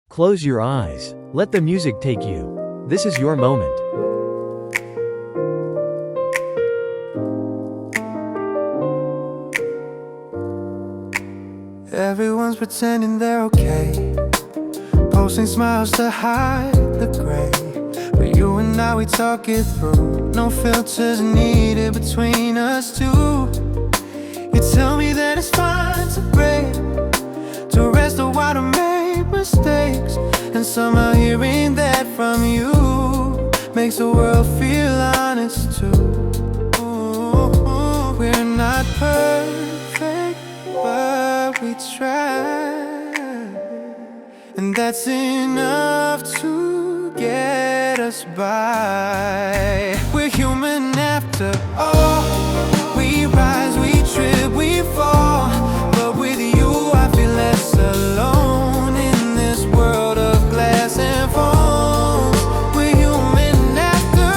Close your eyes. Let the music take you. This is your moment. Everyone's pretending they're okay, posting smiles to hide the gray. But you and I, we talk it through. No filters needed between us two. You tell me that it's fine to break, to rest a while to make mistakes. And somehow hearing that from you makes the world feel honest too. We're not perfect, but we try, and that's enough to get us by. We're human after all. We rise, we trip, we fall, but with you I feel less alone in this world of glass and foam. We're human after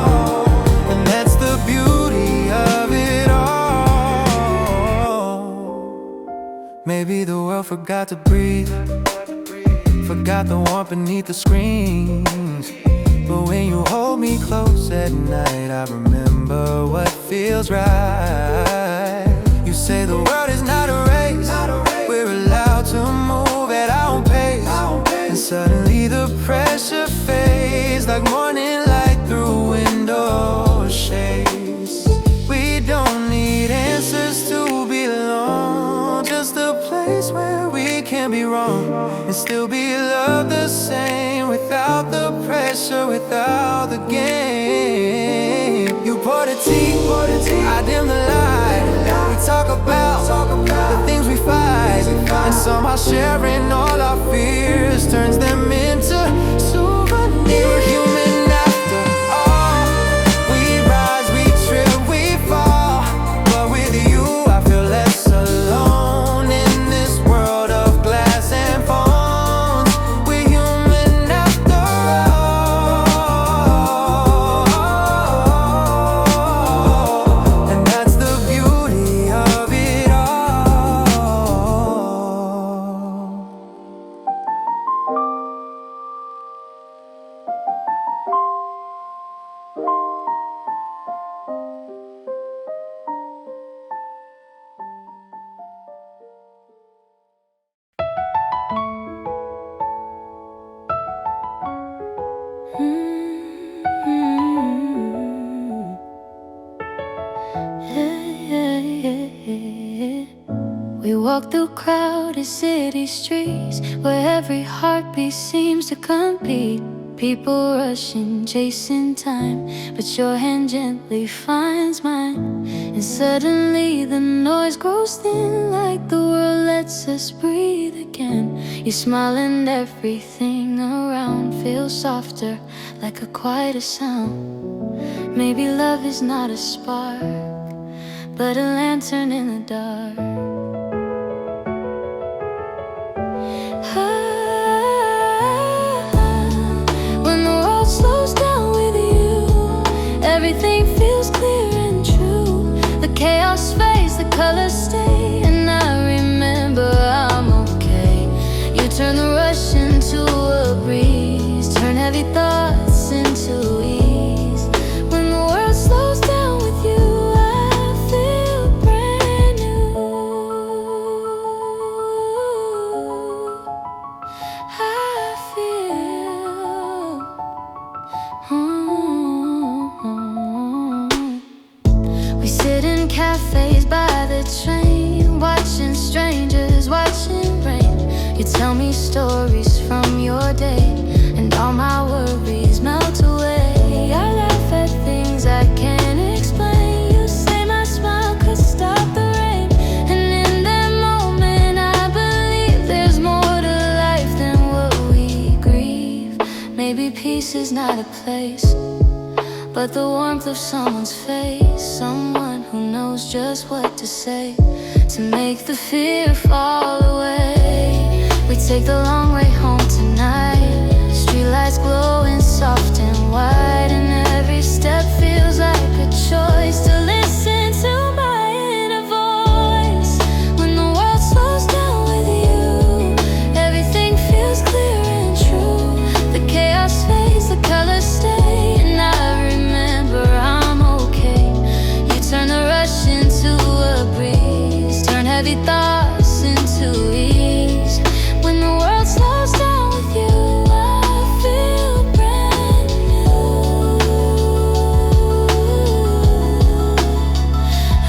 all, and that's the beauty of it all. Maybe the world forgot to breathe, forgot the warmth beneath the screens. But when you hold me close at night, I remember what feels right. You say the world is not a race, we're allowed to move at our own pace. And suddenly the pressure fades like morning light through window shades. We don't need answers to belong, just a place where we can be wrong and still be loved the same, without the pressure, without the game. You pour the tea, I dim the light. We talk about the things we fight, and somehow sharing all our fears turns them into souvenirs. We're human after all. We rise, we trip, we fall, but with you I feel less alone in this world of glass and foam. We're human after all, and that's the beauty of it all. We walk through crowded city streets where every heartbeat seems to compete. People rushing, chasing time, but your hand gently finds mine. And suddenly the noise grows thin, like the world lets us breathe again. You smile and everything around feels softer, like a quieter sound. Maybe love is not a spark, but a lantern in the dark. When the world slows down with you, everything feels clear and true. The chaos fades, the colors stay, and I remember I'm okay. You turn the rush into a breeze, turn heavy thoughts into ease. When the world slows down with you, I feel brand new. I feel We sit in cafes by the train, watching strangers, watching rain. You tell me stories from your day, and all my worries melt away. I laugh at things I can't explain. You say my smile could stop the rain, and in that moment I believe there's more to life than what we grieve. Maybe peace is not a place, but the warmth of someone's face, someone who knows just what to say to make the fear fall away. We take the long way home tonight, streetlights glowing soft and white, and every step feels like a choice to listen to my inner voice. When heavy thoughts into ease. When the world slows down with you, I feel brand new.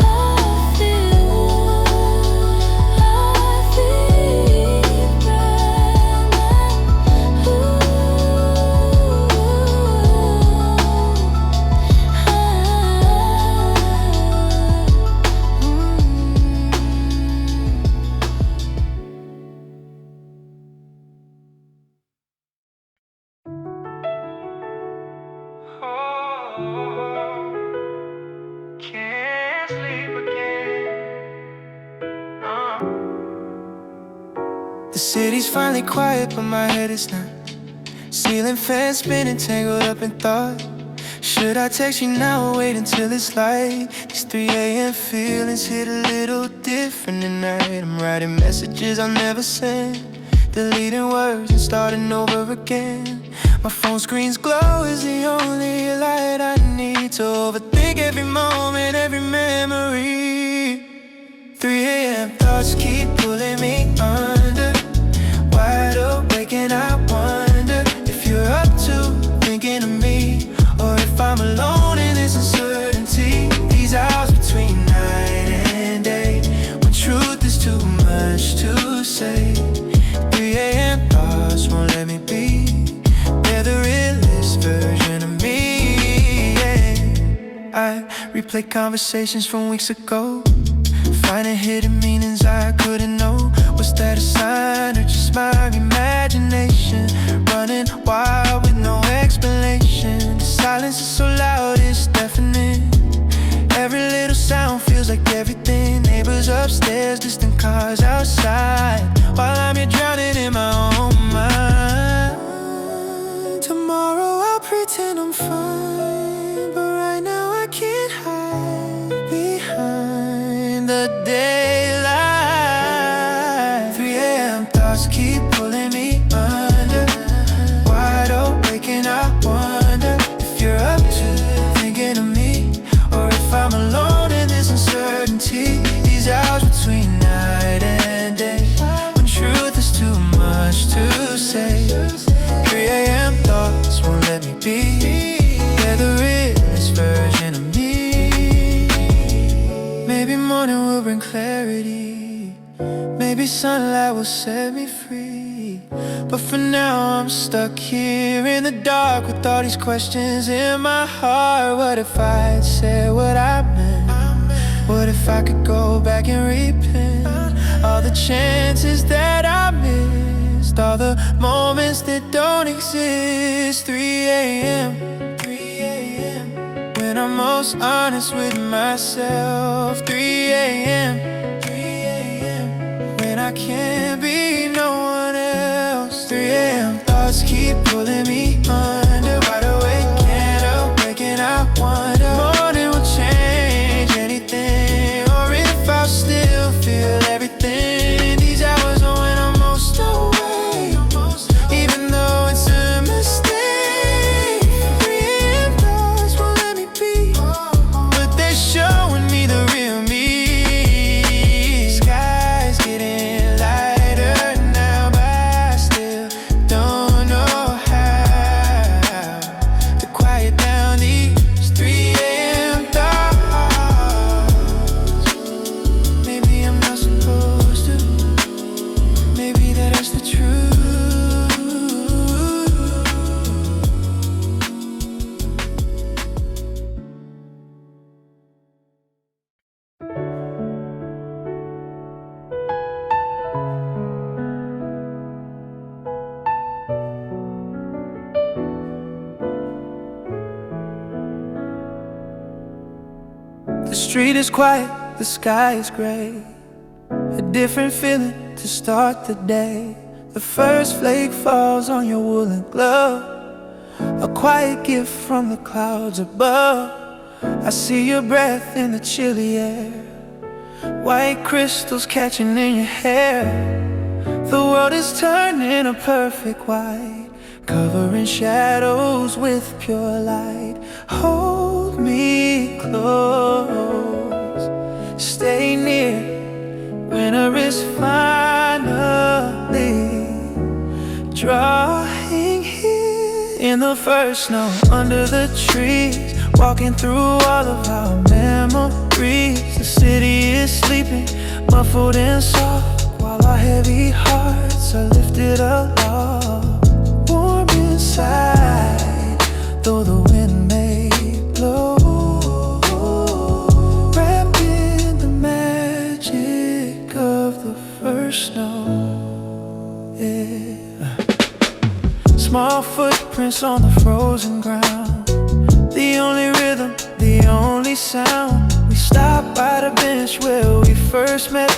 I feel brand new. Can't sleep again. The city's finally quiet, but my head is not. Ceiling fan spinning, tangled up in thought. Should I text you now or wait until it's light? These 3 a.m. feelings hit a little different tonight. I'm writing messages I'll never send, deleting words and starting over again. My phone screen's glow is the only light I need to overthink every moment, every memory. 3 a.m. thoughts keep pulling me under. Wide awake and I wonder if you're up to thinking of me, or if I'm alone in this uncertainty. These hours between night and day, when truth is too much to say. 3 a.m. thoughts won't let me be. They're the realest version of me, yeah. I replay conversations from weeks ago, finding hidden meanings I couldn't know. Was that a sign or just my imagination running wild with no explanation? The silence is so loud, it's deafening. Every little sound feels like everything. Neighbors upstairs, distant cars outside, while I'm here drowning in my own mind. Tomorrow I'll pretend I'm fine, but right now I can't hide behind the daylight. 3 a.m. thoughts keep pulling me under. Wide awake and I wonder if you're up to thinking of me, or if I'm alone in this uncertainty. These hours between night and day, when truth is too much to say. 3 a.m. thoughts won't let me be. They're the realest version of me. Maybe morning will bring clarity, maybe sunlight will set me free. But for now I'm stuck here in the dark with all these questions in my heart. What if I had said what I meant? What if I could go back and repent all the chances that I missed, all the moments that don't exist? 3 a.m. when I'm most honest with myself. 3 a.m. when I can't be no one else. 3 a.m. thoughts keep pulling me under. Wide awake and I wonder, morning will change anything, or if I'll still feel everything. These hours are when I'm most awake, even though it's a mistake. 3 a.m. thoughts won't let me be, but they're showing me the real me. Sky's getting lighter now, but I still don't know how to quiet down these 3 a.m. thoughts. Maybe I'm not supposed to, maybe that's the truth. The street is quiet, the sky is gray, a different feeling to start the day. The first flake falls on your woolen glove, a quiet gift from the clouds above. I see your breath in the chilly air, white crystals catching in your hair. The world is turning a perfect white, covering shadows with pure light. Hold me close, stay near when is finally drawing here. In the first snow, under the trees, walking through all of our memories. The city is sleeping, muffled and soft, while our heavy hearts are lifted aloft. Warm inside, though the wind may blow, wrapped in the magic of the first snow. Yeah. Small footprints on the frozen ground, the only rhythm, the only sound. We stopped by the bench where we first met,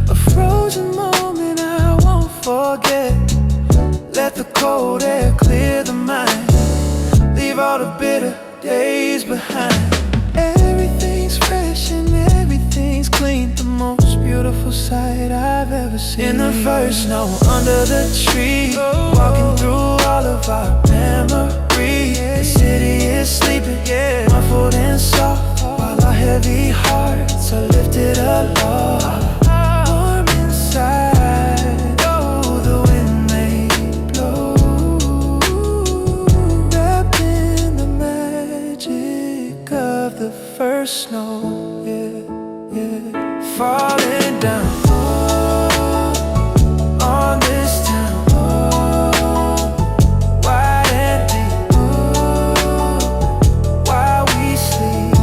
a frozen moment I won't forget. Let the cold air clear the mind, leave all the bitter days behind. Everything's fresh and everything's clean, the most beautiful sight I've ever seen. In the first snow, under the tree, walking through all of our memories. The city is sleeping, muffled and soft, while our heavy hearts are lifted aloft. Warm inside, though the wind may blow, wrapped in the magic of the first snow. Falling down on this town, wide and deep, while we sleep.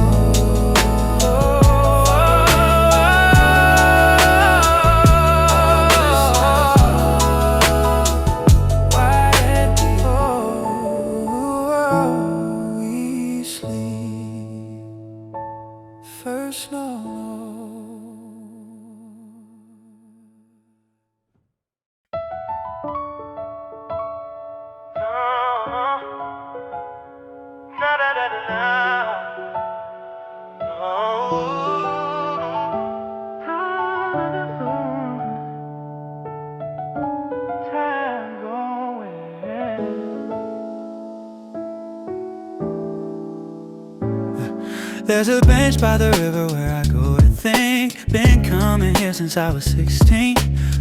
Wide and deep, we sleep. First snow. There's a bench by the river where I go to think. Been coming here since I was 16.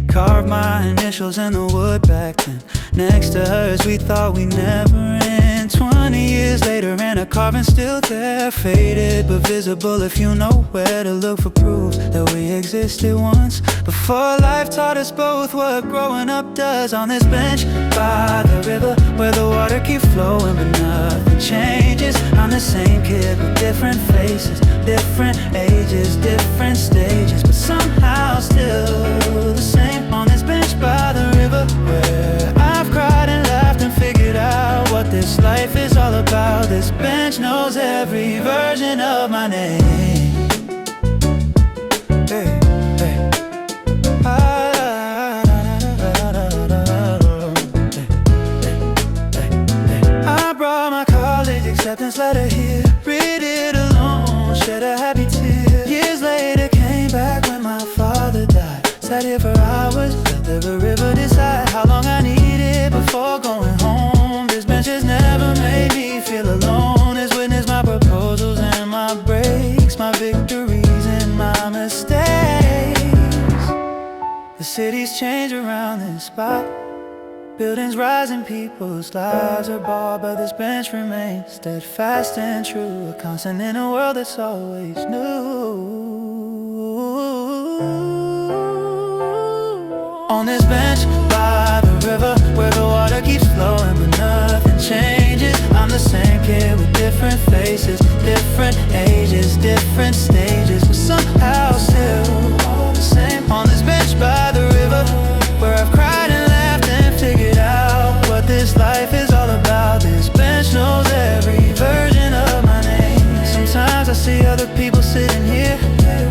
Carved my initials in the wood back then. Next to hers we thought we'd never end. 20 years later and a carving still there, faded but visible if you know where to look for proof that we existed once. Before life taught us both what growing up does. On this bench by the river where the water keeps flowing but nothing changes. I'm the same kid with different faces, different ages, different stages, but somehow still the same. On this bench by the river where I've cried and laughed and figured out what this life is all about. This bench knows every version of my name. Hey, hey. I brought my college acceptance letter here, read it alone, shed a happy tear. Years later came back when my father died. Sat here for hours, let the river decide how long I needed before going home. This bench has never made me feel alone. It's witnessed my proposals and my breaks, my victories and my mistakes. The city's changed around this spot. Buildings rise and people's lives are bought, but this bench remains steadfast and true, a constant in a world that's always new. On this bench by the river where the water keeps flowing but nothing changes. I'm the same kid with different faces, different ages, different stages, but somehow still all the same. On this bench by the river where I've cried and laughed and figured out what this life is all about. This bench knows every version of my name. Sometimes I see other people sitting here,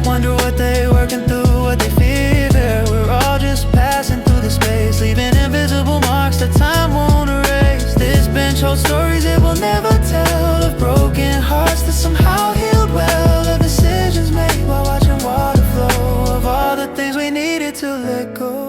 wonder what they working through, what they fear. We're all just passing through the space, leaving invisible marks that time won't erase. This bench holds stories it will never tell, of broken hearts that somehow healed well, of decisions made while watching water flow, of all the things we needed to let go.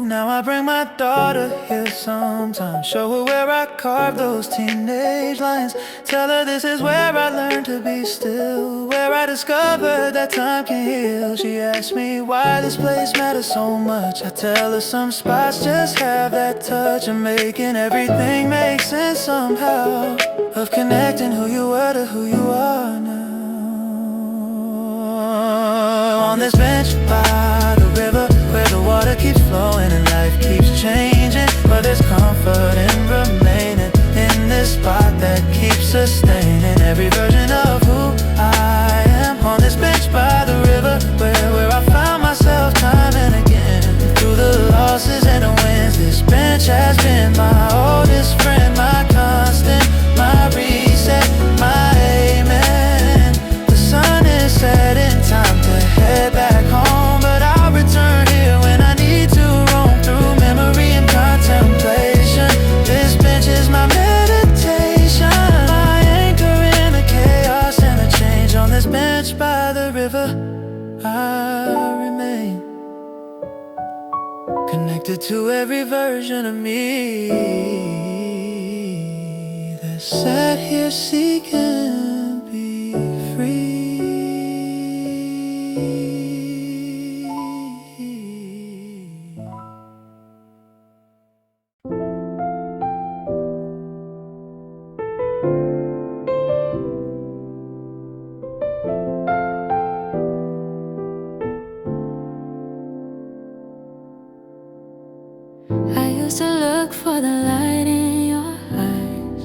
Now I bring my daughter here sometimes, show her where I carved those teenage lines. Tell her this is where I learned to be still, where I discovered that time can heal. She asks me why this place matters so much. I tell her some spots just have that touch of making everything make sense somehow, of connecting who you were to who you are now. On this bench by the river, where the water keeps flowing and life keeps changing, but there's comfort in remaining in this spot that keeps sustaining every version of who I am. On this bench by the river, where I found myself time and again, through the losses and the wins. This bench has been my oldest friend, my constant, my reset, my amen. The sun is setting, time to head back home, but I'll return here when I need to roam through memory and contemplation. This bench is my meditation, my anchor in the chaos and the change. On this bench by the river, I remain connected to every version of me that sat here seeking to be free. I used to look for the light in your eyes,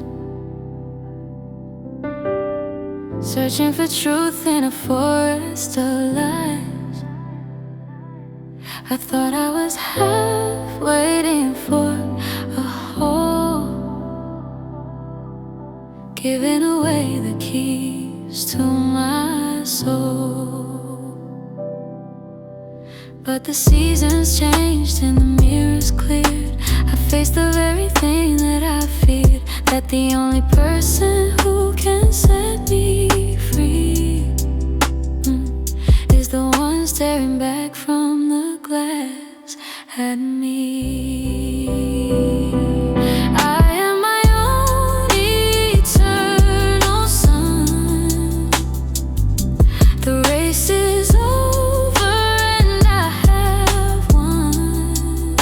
searching for truth in a forest of lies. I thought I was half waiting for a hole, giving away the keys to my soul. But the seasons changed and the mirrors cleared. I faced the very thing that I feared, that the only person who can set me free is the one staring back from the glass at me. I am my own eternal sun. The race is over and I have won.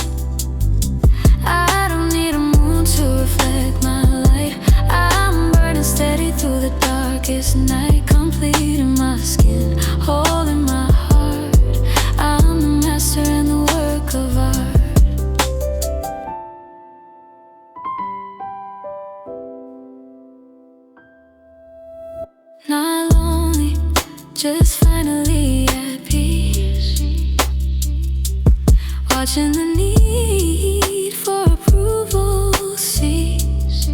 I don't need a moon to reflect my light. I'm burning steady through the darkest night, complete in my skin, holding my heart. I'm the master in the work of art. Not lonely, just finally at peace, watching the need for approval cease.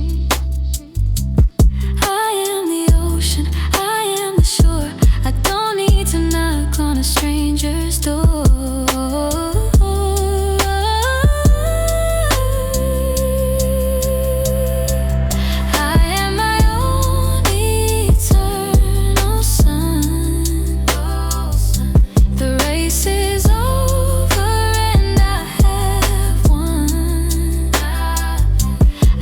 I am the ocean, I am the shore. I don't need to knock on a stranger's door. I am my own eternal sun. The race is over and I have won.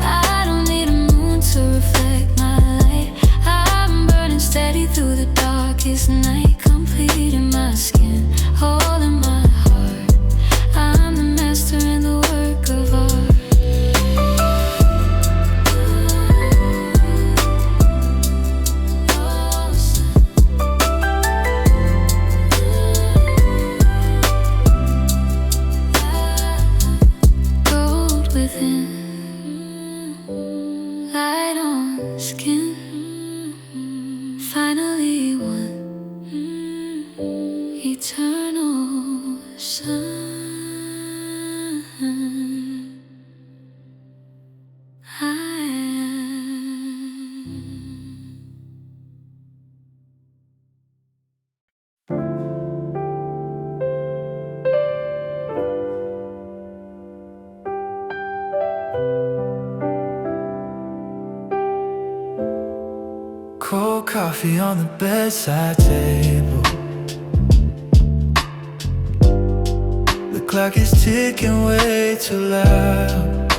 I don't need a moon to reflect my light. I'm burning steady through the darkest night, complete in my skin, holding my heart. I'm the master in the work of art. Gold within, light on skin, finally one, eternal sun. I am. Cold coffee on the bedside table, the clock is ticking way too loud.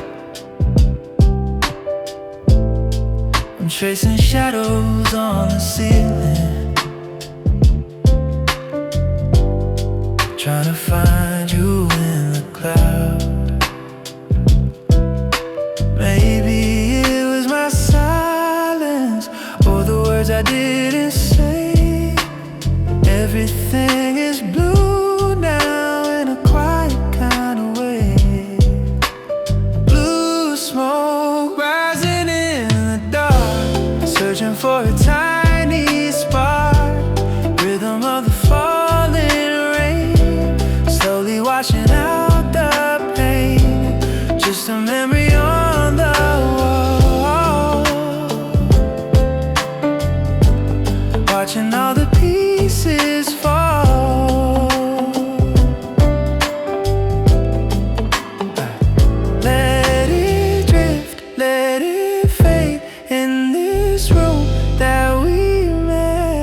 I'm tracing shadows on the ceiling, trying to find you in the cloud. Maybe it was my silence or the words I didn't say. Everything is blue now in a quiet kind of way. Blue smoke rising in the dark, searching for a tiny spark. Rhythm of the falling rain, slowly washing out the pain. Just a memory on the wall, watching all the pieces fall. Let it drift, let it fade in this room that we made.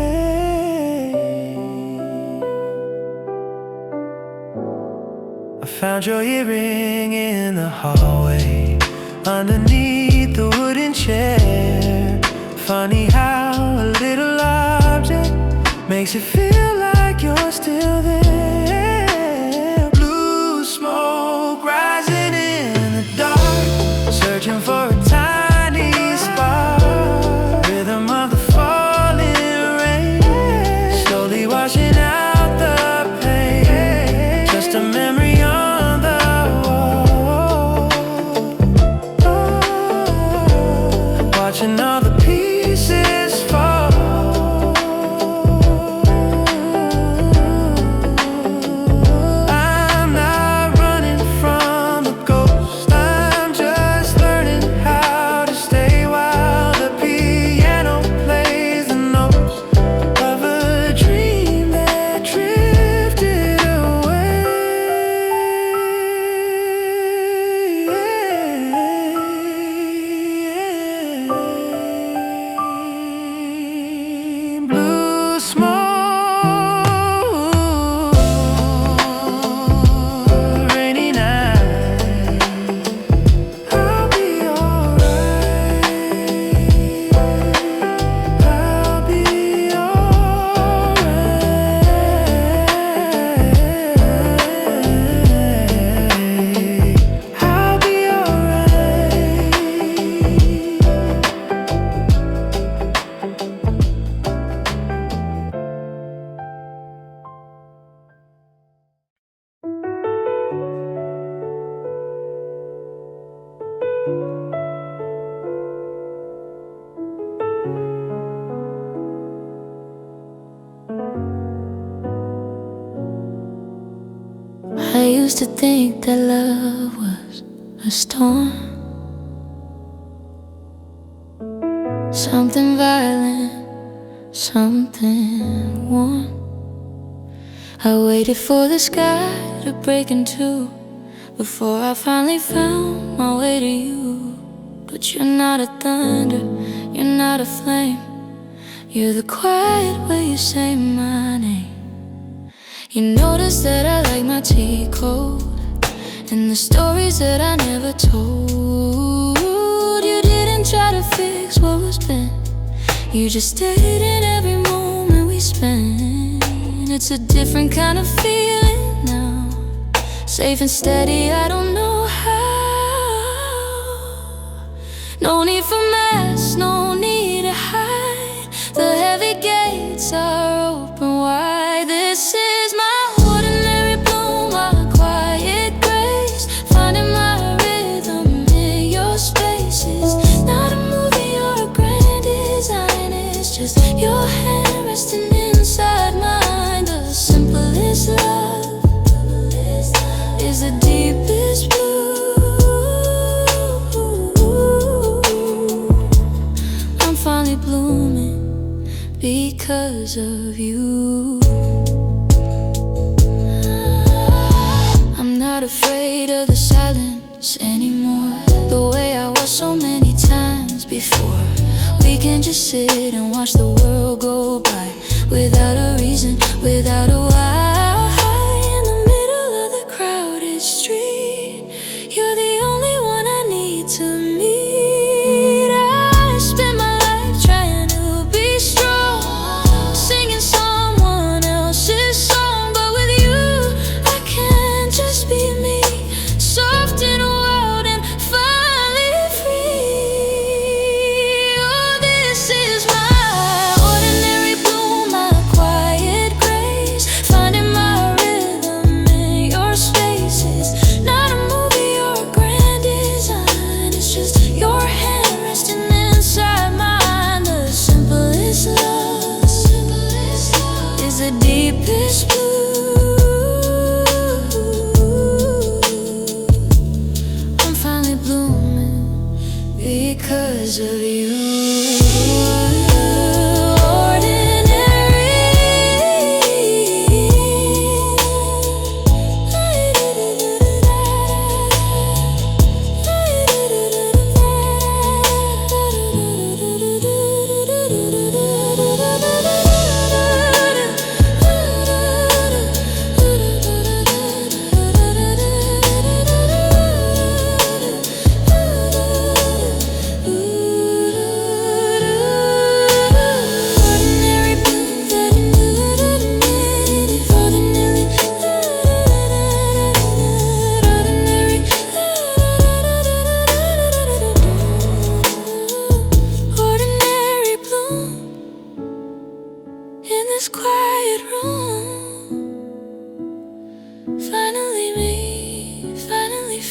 I found your earring in the hallway, underneath the wooden chair. Funny how a little object makes you feel like you're still there. Blue smoke rising in the dark, searching for a tiny spark. Rhythm of the falling rain, slowly washing out the pain. Just a memory on the wall, watching all the pieces fall. I'm not running from the ghost, I'm just learning how to stay while the piano plays the notes of a dream that drifted away. Blue smoke, rainy night. I'll be alright, I'll be alright, I'll be alright. I used to think that love was a storm, something violent, something warm. I waited for the sky to break in two before I finally found my way to you. But you're not a thunder, you're not a flame, you're the quiet way you say my name. You notice that I like my tea cold, and the stories that I never told. You didn't try to fix what was bent, you just stayed in every moment we spent. It's a different kind of feeling now, safe and steady, I don't know how. No need for masks, no need to hide, the heavy gates are open wide. This is my ordinary bloom, my quiet grace, finding my rhythm in your spaces. Not a movie or a grand design, it's just your hand resting inside mine. The simplest love is the deepest blue. I'm finally blooming because of you. I'm not afraid of the silence anymore, the way I was so many times before. We can just sit and watch the world go by, without a reason, without a why. In the middle of the crowded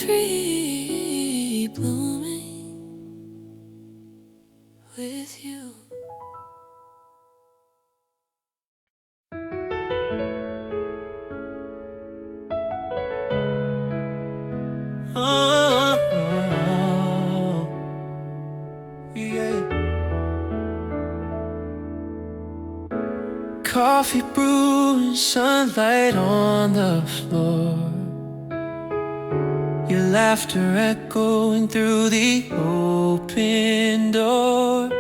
free, blooming with you. Coffee brewing, sunlight on the floor, your laughter echoing through the open door.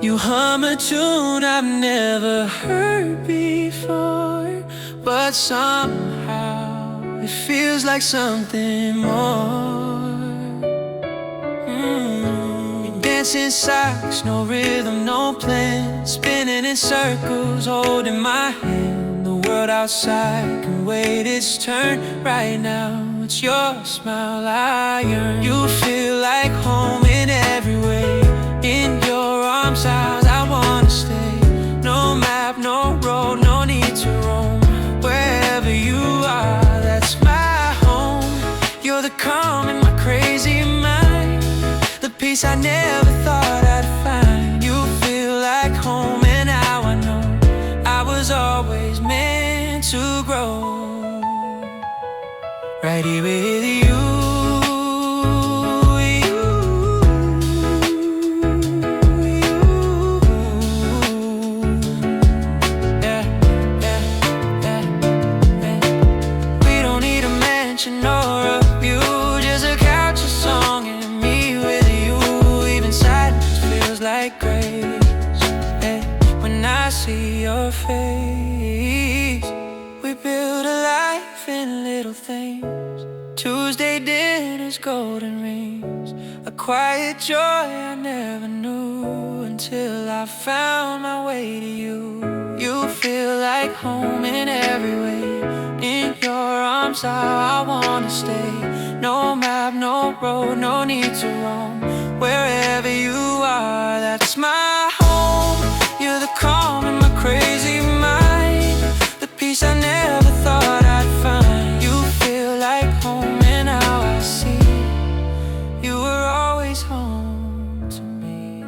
You hum a tune I've never heard before, but somehow it feels like something more. Dancing socks, no rhythm, no plan, spinning in circles, holding my hand. The world outside can wait its turn. Right now, it's your smile I yearn. You feel like home in every way. In your arms, house I wanna stay. No map, no road, no need to roam. Wherever you are, that's my home. You're the calm in my crazy mind, the peace I never thought I'd find. You feel like home, and now I know I was always meant to grow right here with you. We don't need a mansion or a view, just a couch, a song, and me with you. Even silence feels like grace, hey, when I see your face. We build a life in little things, Tuesday dinners, golden rings, a quiet joy I never knew until I found my way to you. You feel like home in every way. In your arms, how I wanna stay. No map, no road, no need to roam. Wherever you are, that's my home. You're the calm in my crazy mind, the peace I never thought I'd find. You feel like home, and now I see you were always home to me.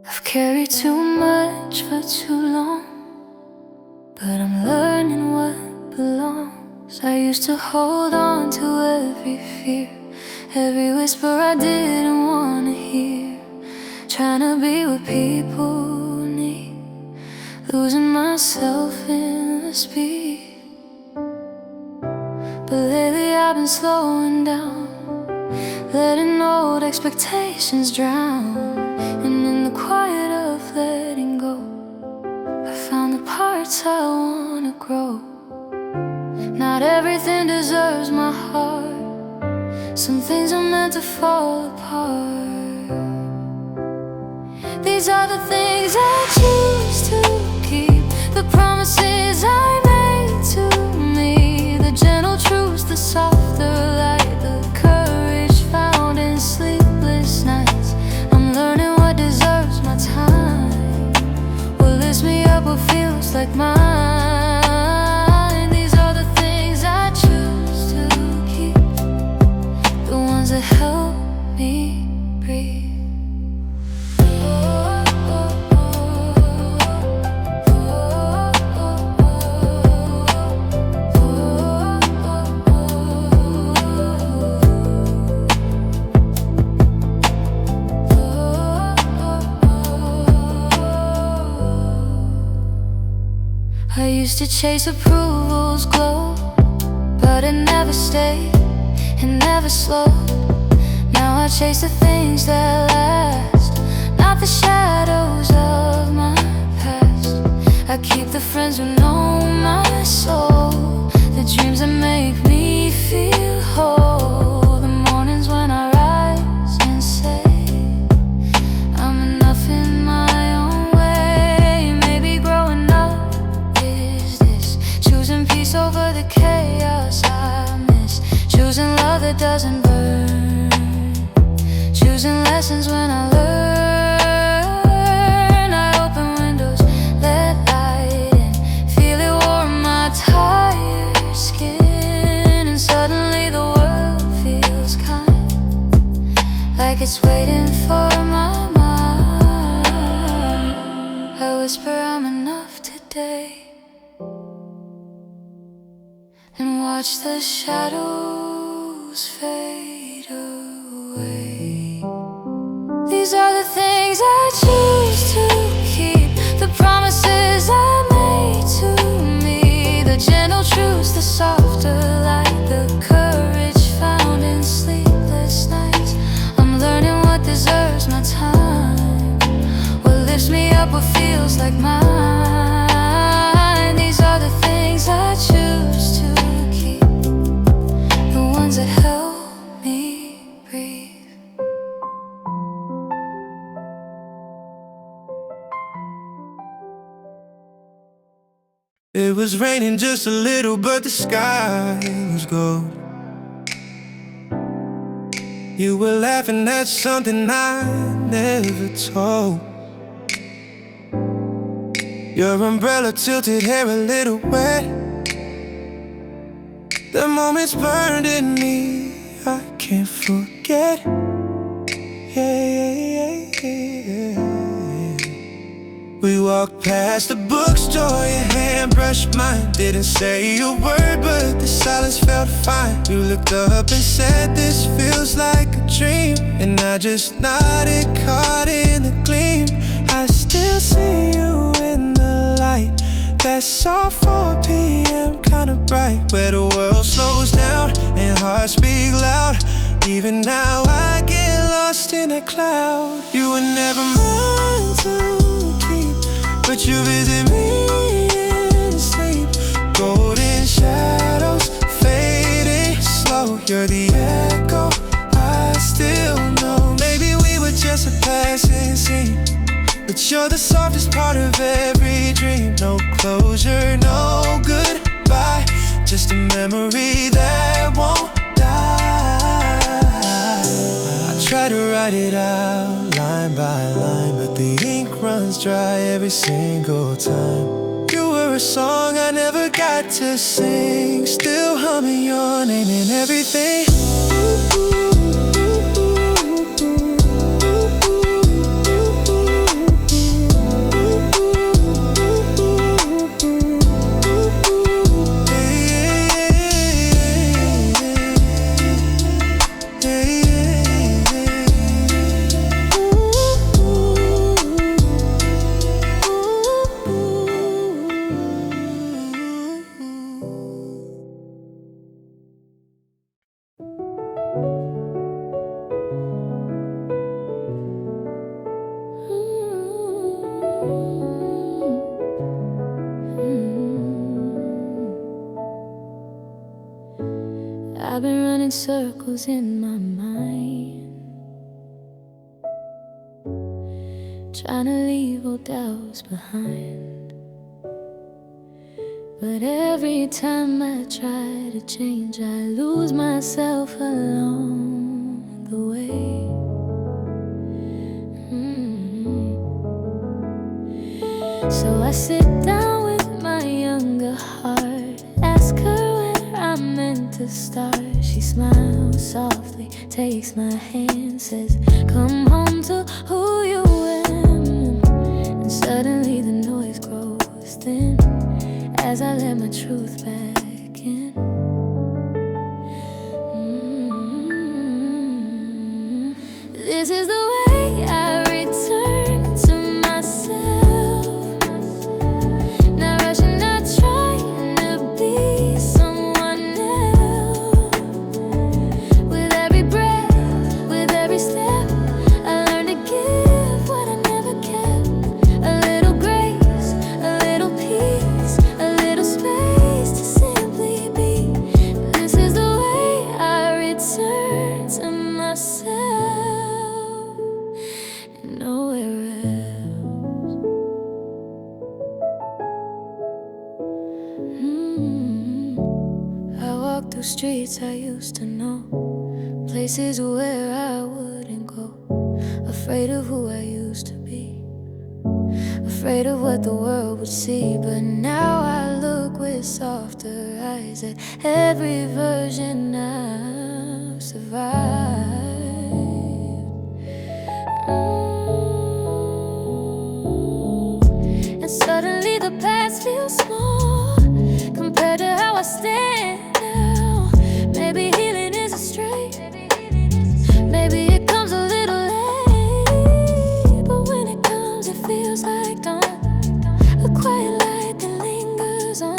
I've carried too much for too long, but I'm learning what belongs. I used to hold on to every fear, every whisper I didn't wanna hear, trying to be what people need, losing myself in the speed. But lately I've been slowing down, letting old expectations drown. And in the quiet of letting go, I found the parts I wanna grow. Not everything deserves my heart, some things are meant to fall apart. These are the things I choose to keep, the promises I made to me, the gentle truths, the softer light, the courage found in sleepless nights. I'm learning what deserves my time, what lifts me up, what feels like mine. These are the things I choose to keep, the ones that help me breathe. I used to chase approval's glow, but it never stayed, it never slowed. Now I chase the things that last, not the shadows of my past. I keep the friends who know my soul, the dreams that make me feel whole, the mornings when I rise and say shadows and burn, choosing lessons when I learn. I open windows, let light in, feel it warm my tired skin, and suddenly the world feels kind, like it's waiting for my mind. I whisper I'm enough today, and watch the shadows fade away. These are the things I choose to keep, the promises I made to me, the gentle truths, the softer light, the courage found in sleepless nights. I'm learning what deserves my time, what lifts me up, what feels like mine. These are the things I choose to keep, the ones that help me breathe. It was raining just a little, but the sky was gold. You were laughing at something I never told. Your umbrella tilted hair a little wet. The moments burned in me, I can't forget. Yeah. We walked past the bookstore, your hand brushed mine. Didn't say a word, but the silence felt fine. You looked up and said, this feels like a dream, and I just nodded, caught in the gleam. I still see you in the light, that soft 4 p.m. kinda bright, where the world slows down and hearts speak loud. Even now I get lost in a cloud. You were never mine to keep, but you visit me in sleep. Golden shadows fading slow. You're the echo I still know. Maybe we were just a passing scene, but you're the softest part of every dream. No closure, no goodbye, just a memory that won't die. I try to write it out line by line, but the ink runs dry every single time. You were a song I never got to sing, still humming your name and everything. I've been running circles in my mind, trying to leave all doubts behind. But every time I try to change, I lose myself along the way. So I sit down with my younger heart, ask her where I'm meant to start. She smiles softly, takes my hand, says, come home to who you am. And suddenly the noise grows thin as I let my truth back in. This is the way I return to myself, not rushing, not trying to be someone else. With every breath, with every step, I learn to give what I never kept. A little grace, a little peace, a little space to simply be. This is the way I return to myself, and nowhere else. I walk through streets I used to know, places where I wouldn't go. Afraid of who I used to be, afraid of what the world would see. But now I look with softer eyes at every version I've survived. And suddenly the past feels small compared to how I stand now. Maybe healing is a stretch, maybe it comes a little late, but when it comes it feels like dawn, a quiet light that lingers on.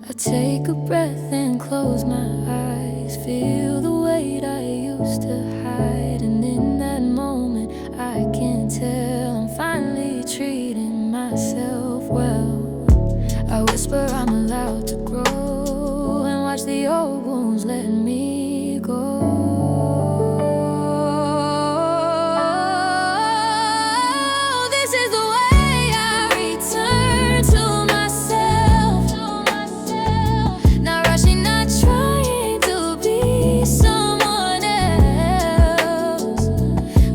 I take a breath and close my eyes, feel the weight I used to hide, and in that moment I can tell I'm finally treating myself well. I whisper I'm allowed to grow and watch the old wounds let me go. This is the way I return to myself. Not rushing, not trying to be someone else.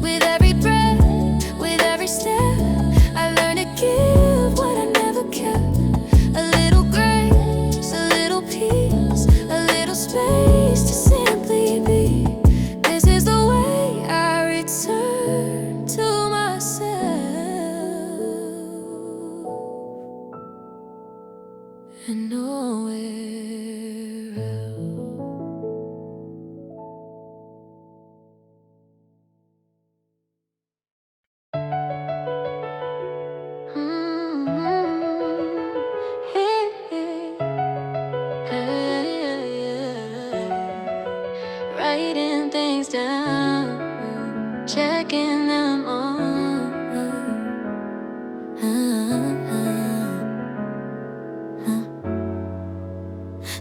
With every breath, with every step, I learn to give what I never kept. A little grace, a little peace, a little space to simply be. This is the way I return to myself and nowhere else. Writing things down, checking them on.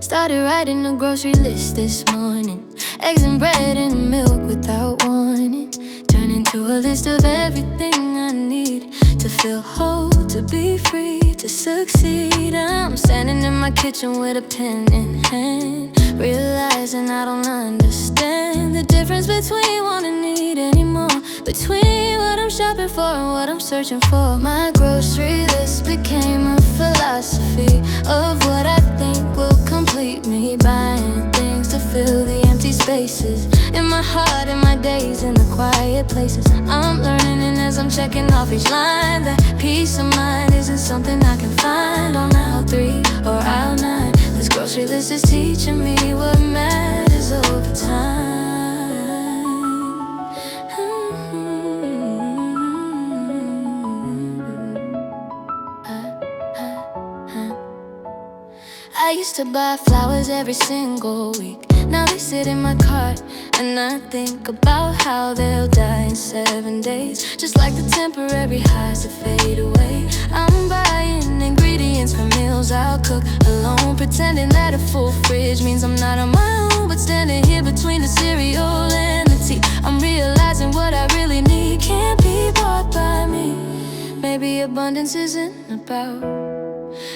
Started writing a grocery list this morning. Eggs and bread and milk without warning. Turn into a list of everything I need to feel whole, to be free, to succeed. I'm standing in my kitchen with a pen in hand, realizing I don't understand the difference between want and need anymore, between what I'm shopping for and what I'm searching for. My grocery list became a philosophy of what I think will complete me, buying things to fill the empty spaces in my heart, in my days, in the quiet places. I'm learning, and as I'm checking off each line, that peace of mind isn't something I can find on aisle 3 or aisle 9. This grocery list is teaching me what matters over time. I used to buy flowers every single week. Now they sit in my cart, and I think about how they'll die in 7 days, just like the temporary highs that fade away. I'm buying ingredients for meals I'll cook alone, pretending that a full fridge means I'm not on my own. But standing here between the cereal and the tea, I'm realizing what I really need can't be bought by me. Maybe abundance isn't about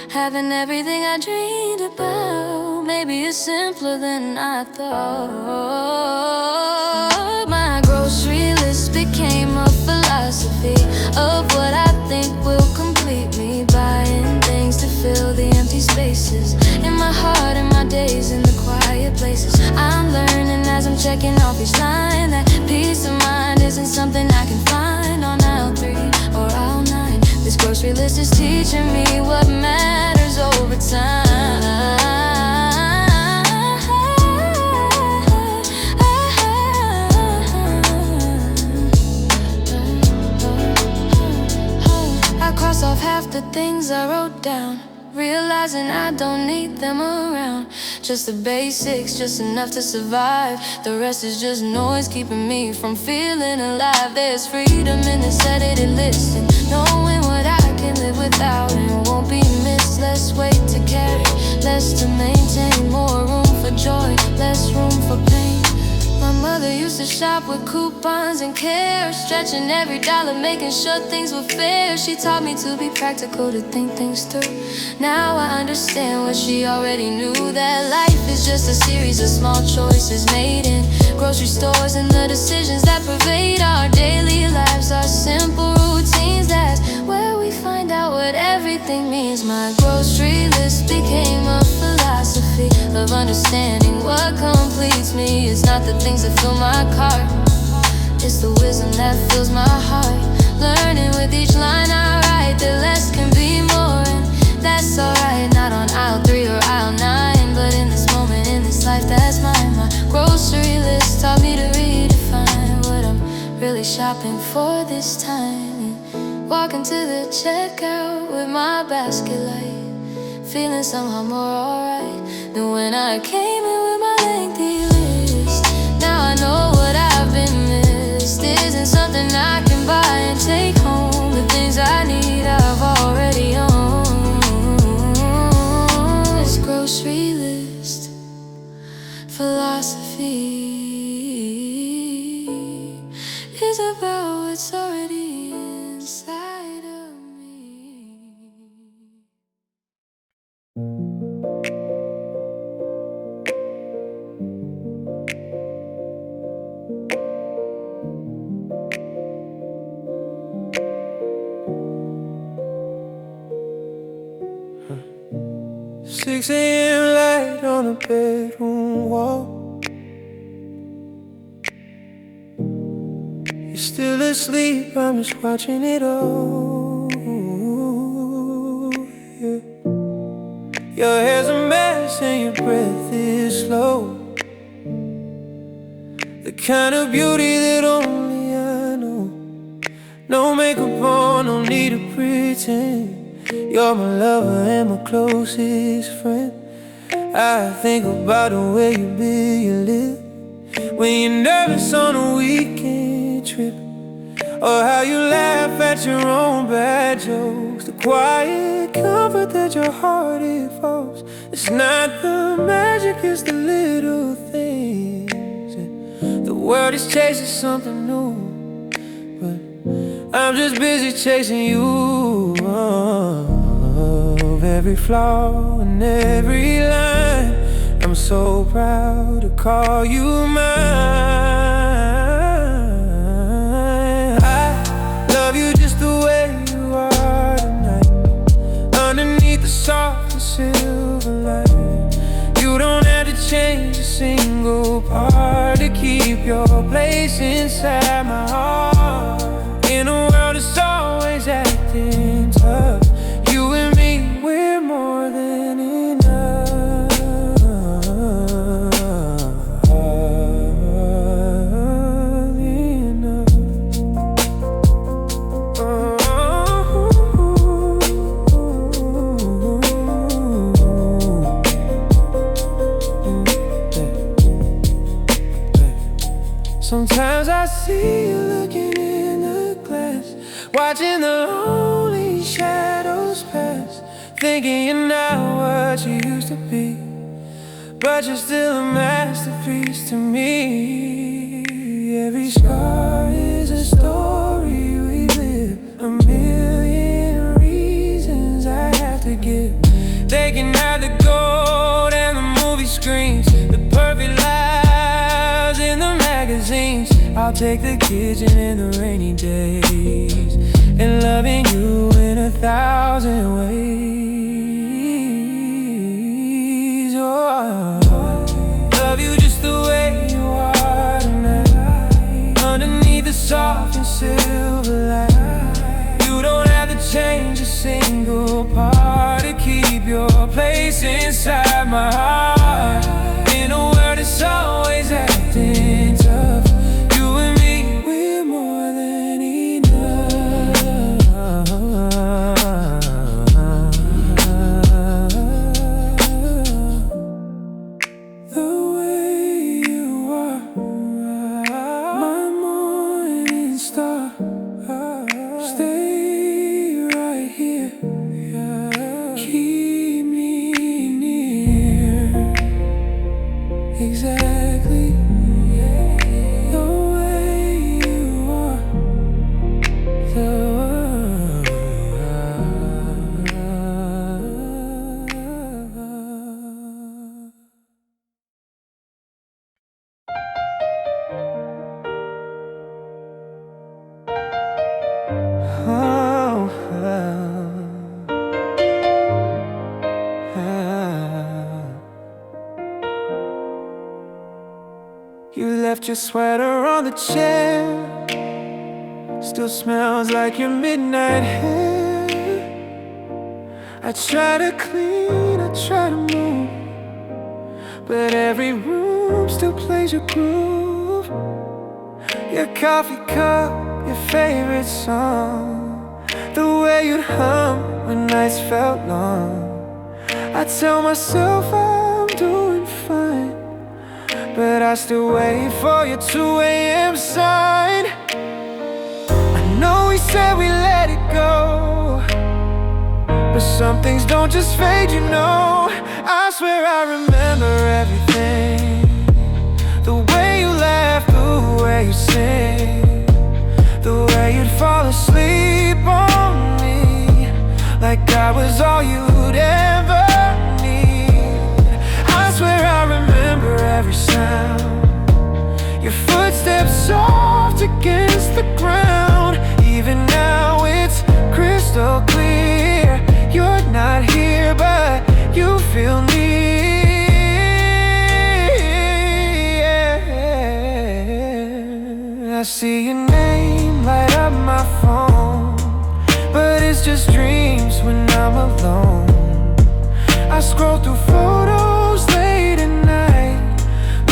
having everything I dreamed about. Maybe it's simpler than I thought. My grocery list became a philosophy of what I think will complete me, buying things to fill the empty spaces in my heart, in my days, in the quiet places. I'm learning as I'm checking off each line that peace of mind isn't something I can find on aisle 3 or aisle 9. This grocery list is teaching me what matters over time. I cross off half the things I wrote down, realizing I don't need them around. Just the basics, just enough to survive. The rest is just noise keeping me from feeling alive. There's freedom in this edited list, and knowing what I can live without and won't be missed. Less weight to carry, less to maintain, more room for joy, less room for pain. My mother used to shop with coupons and care, stretching every dollar, making sure things were fair. She taught me to be practical, to think things through. Now I understand what she already knew, that life is just a series of small choices made in grocery stores, and the decisions that pervade our daily lives are simple routines. That's where we find out what everything means. My grocery list became a philosophy of understanding what completes me. It's not the things that fill my cart, it's the wisdom that fills my heart. Learning with each line I write that less can be more, and that's alright. Not on aisle 3 or aisle 9, but in this moment, in this life that's mine. My grocery list taught me to redefine what I'm really shopping for this time. And walking to the checkout with my basket light, feeling somehow more alright than when I came in with my lengthy list. Now I know what I've been missed isn't something I can buy and take home. The things I need I've already owned. This grocery list philosophy is about what's already inside of me. Six a.m. light on the bedroom wall. You're still asleep, I'm just watching it all. Yeah. Your hair's a mess and your breath is slow, the kind of beauty that only I know. No makeup on, no need to pretend. You're my lover and my closest friend. I think about the way you bit your lip when you're nervous on a weekend trip, or how you laugh at your own bad jokes. The quiet comfort that your heart evolves. It's not the magic, it's the little things. The world is chasing something new, but I'm just busy chasing you. Of every flaw and every line, I'm so proud to call you mine. I love you just the way you are tonight, underneath the soft and silver light. You don't have to change a single part to keep your place inside my heart. In a world that's always acting tough, you and me, we're more than enough. Sometimes I see you looking in the glass, watching the lonely shadows pass, thinking you're not what you used to be, but you're still a masterpiece to me. Every scar is a story we live, a million reasons I have to give. They can have the gold and the movie screens, the perfect lives in the magazines. I'll take the kitchen in the rainy days, and loving you in 1,000 ways. Oh, I love you just the way you are tonight, underneath the soft and silver light. You don't have to change a single part to keep your place inside my heart. In a world that's always acting tough, you and me, we're more than enough. The way you are, my morning star, stay right here, keep me near. left your sweater on the chair. Still smells like your midnight hair. I try to clean, I try to move, but every room still plays your groove. Your coffee cup, your favorite song, the way you'd hum when nights felt long. I tell myself I'm doing fine, but I still wait for your 2 a.m. sign. I know we said we let it go, but some things don't just fade, you know. I swear I remember everything. The way you laugh, the way you sing, the way you'd fall asleep on me, like I was all you'd ever need. I swear I remember every sound, your footsteps soft against the ground. Even now it's crystal clear, you're not here, but you feel near. I see your name light up my phone, but it's just dreams when I'm alone. I scroll through photos late at night,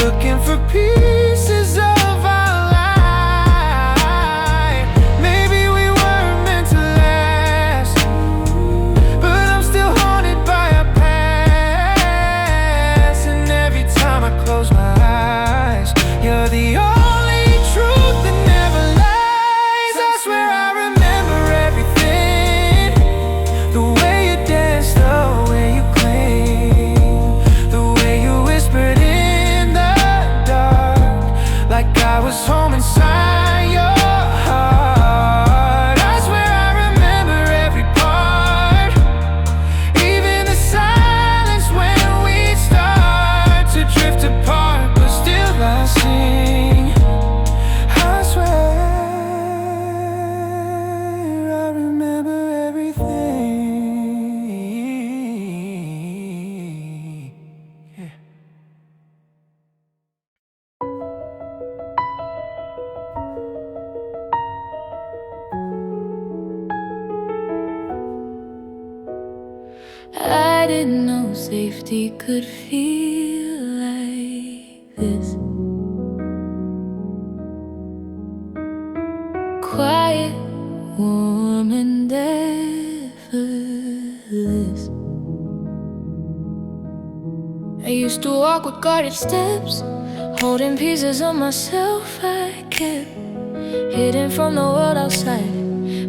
looking for pieces of our life. Maybe we weren't meant to last, but I'm still haunted by our past. And every time I close my eyes, you're the only truth that never lies. I swear I remember everything. The way you dance, the way you cling, the way you whispered in the dark, like I was home inside your heart. I swear I remember every part, even the silence when we start to drift apart, but still I sing. I swear I remember everything. Yeah. I didn't know safety could feel like this. Quiet, warm and effortless. I used to walk with guarded steps, holding pieces of myself I kept hidden from the world outside,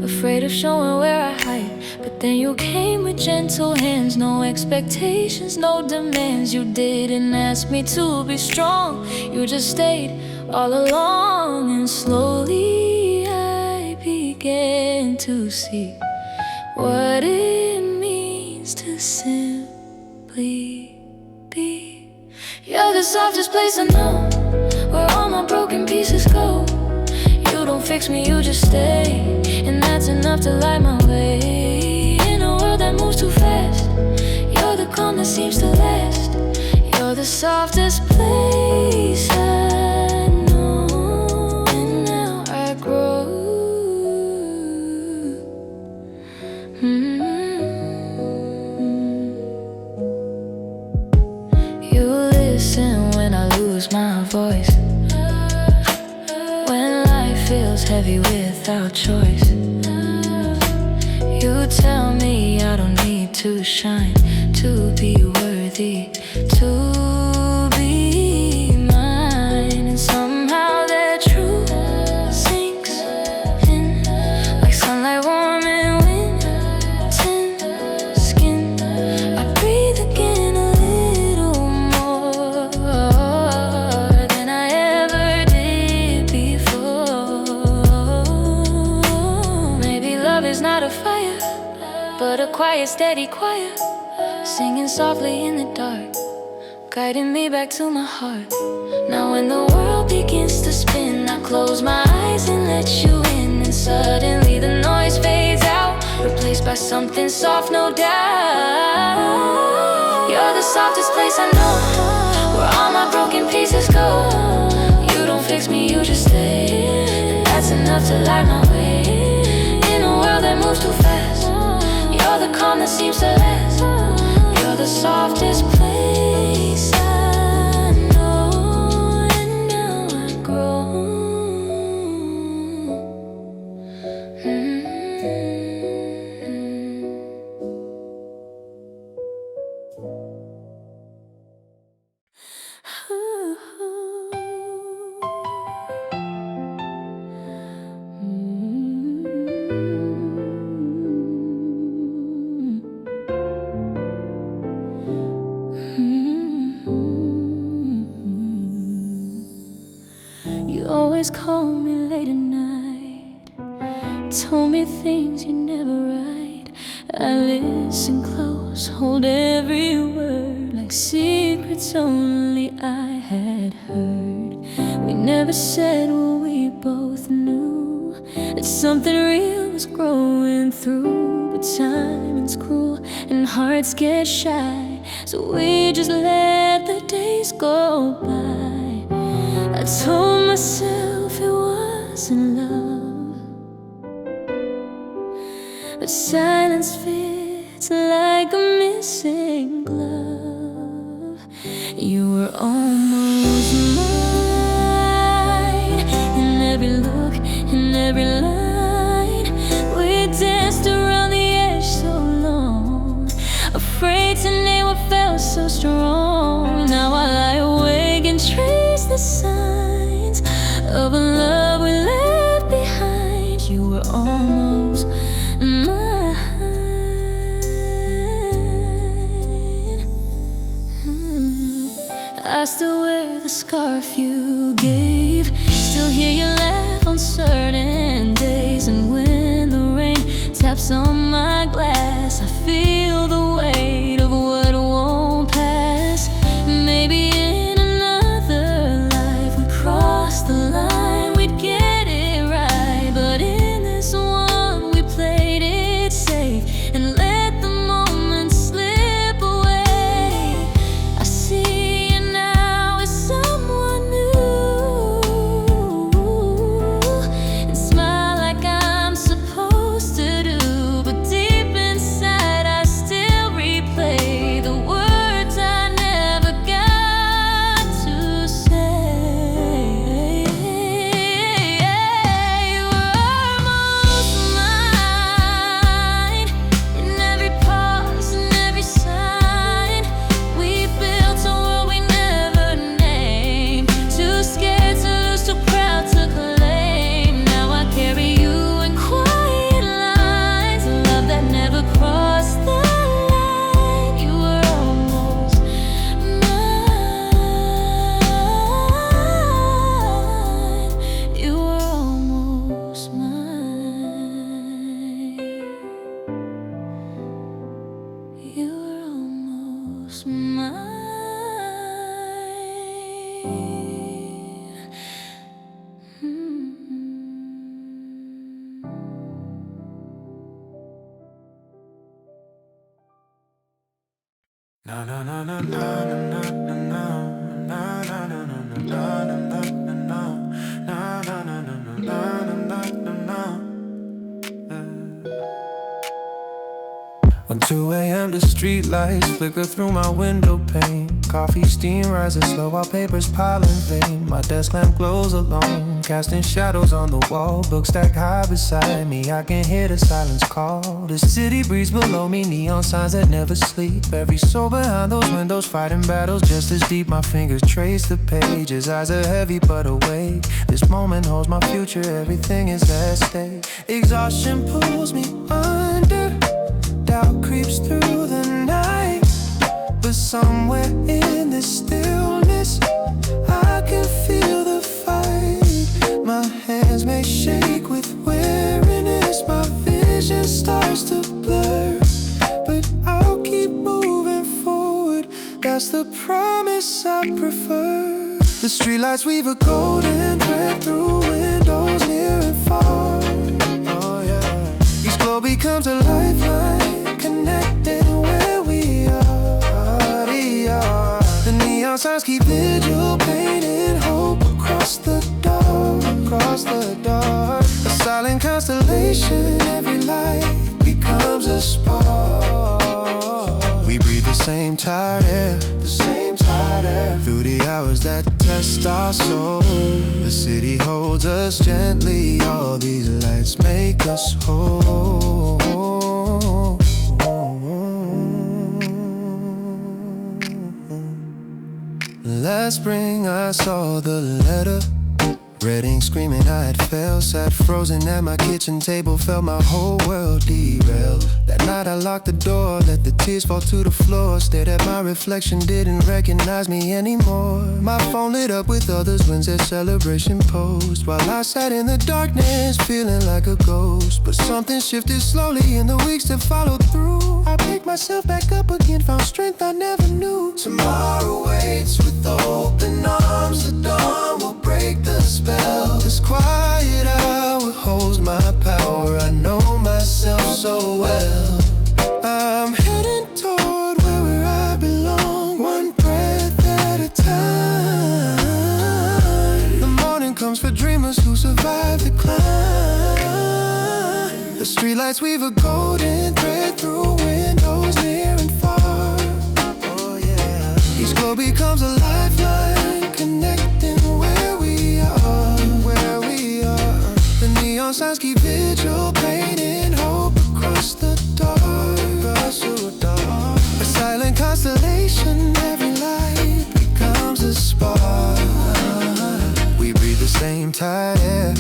afraid of showing where I hide. But then you came with gentle hands, no expectations, no demands. You didn't ask me to be strong, you just stayed all along. And slowly I began to see what it means to simply be. You're the softest place I know, where all my broken pieces go. You don't fix me, you just stay, and that's enough to light my way. In a world that moves too fast, you're the calm that seems to last. You're the softest place I know, and now I grow. You listen when I lose my voice, when life feels heavy without choice. You tell me I don't need to shine to be worthy, to be mine. And somehow that truth sinks in, like sunlight warming winter skin. I breathe again a little more than I ever did before. Maybe love is not a fire, but a quiet, steady choir, singing softly in the dark, guiding me back to my heart. Now when the world begins to spin, I close my eyes and let you in, and suddenly the noise fades out, replaced by something soft, no doubt. You're the softest place I know, where all my broken pieces go. You don't just stay. And that's enough to light my way. In a world that moves too fast, you're the calm that seems to last. You're the softest place I know. And now I grow. You always call me late at night, told me things you never write. I listen close, hold every word like secrets only I had heard. We never said what we both knew, that something real was growing through. But timing's cruel and hearts get shy, so we just let the days go by. I told myself it wasn't love, but silence fits like a missing glove. You were almost mine, in every look, in every line. We danced around the edge so long, afraid to name what felt so strong. Now I lie awake and trace the signs of a love we left behind. You were almost mine. I still wear the scarf you gave, still hear you laugh on certain days. And when the rain taps on my glass, I feel the weight of what won't pass. Maybe in another life we crossed the line, we'd get it right. But in this one we played it safe and let the moment slip away. I see you now as someone new, and smile like I'm supposed to do. But deep inside I still replay the words I never got to say. You were almost mine, in every pause and every sign. We built a world we never named, too scared to lose, too proud to claim. Now I carry you in quiet lines, a love that never crossed the line. You were almost mine. You were almost mine. You were almost mine. Na na na na na na na na na na na na na na na na na na na na. On 2 a.m. the streetlights flicker through my window pane. Coffee steam rises slow while papers pile in vain. My desk lamp glows alone, casting shadows on the wall. Books stacked high beside me, I can hear the silence call. The city breeze below me, neon signs that never sleep. Every soul behind those windows fighting battles just as deep. My fingers trace the pages, eyes are heavy but awake. This moment holds my future, everything is at stake. Exhaustion pulls me under, doubt creeps through the night. But somewhere in this stillness I can feel the fight. My hands may shake with weariness, my vision starts to blur, but I'll keep moving forward, that's the promise I prefer. The streetlights weave a golden thread through windows near and far. Oh yeah, each glow becomes a lifeline, connecting where we are. The neon signs keep vigil, painting hope across the dark. across the dark. A silent constellation, every light becomes a spark. We breathe the same tired air, through the hours that test our soul. The city holds us gently, all these lights make us whole. Let's bring us all the letter. Red ink screaming I had failed. Sat frozen at my kitchen table, felt my whole world derail. That night I locked the door, let the tears fall to the floor. Stared at my reflection, didn't recognize me anymore. My phone lit up with others when their celebration post, while I sat in the darkness feeling like a ghost. But something shifted slowly in the weeks that followed through. I picked myself back up again, found strength I never knew. Tomorrow waits with open arms. The dawn will break the spell. This quiet hour holds my power. I know myself so well. I'm heading toward where I belong, one breath at a time. The morning comes for dreamers who survive the climb. The streetlights weave a golden thread through windows near and far. Oh yeah. Each glow becomes a lifeline, connecting where we are. The neon signs keep vigil, painting hope across the dark. A silent constellation, every light becomes a spark. We breathe the same tired air,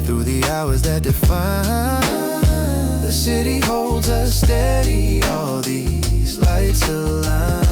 through the hours that define. The city holds us steady, all these lights align.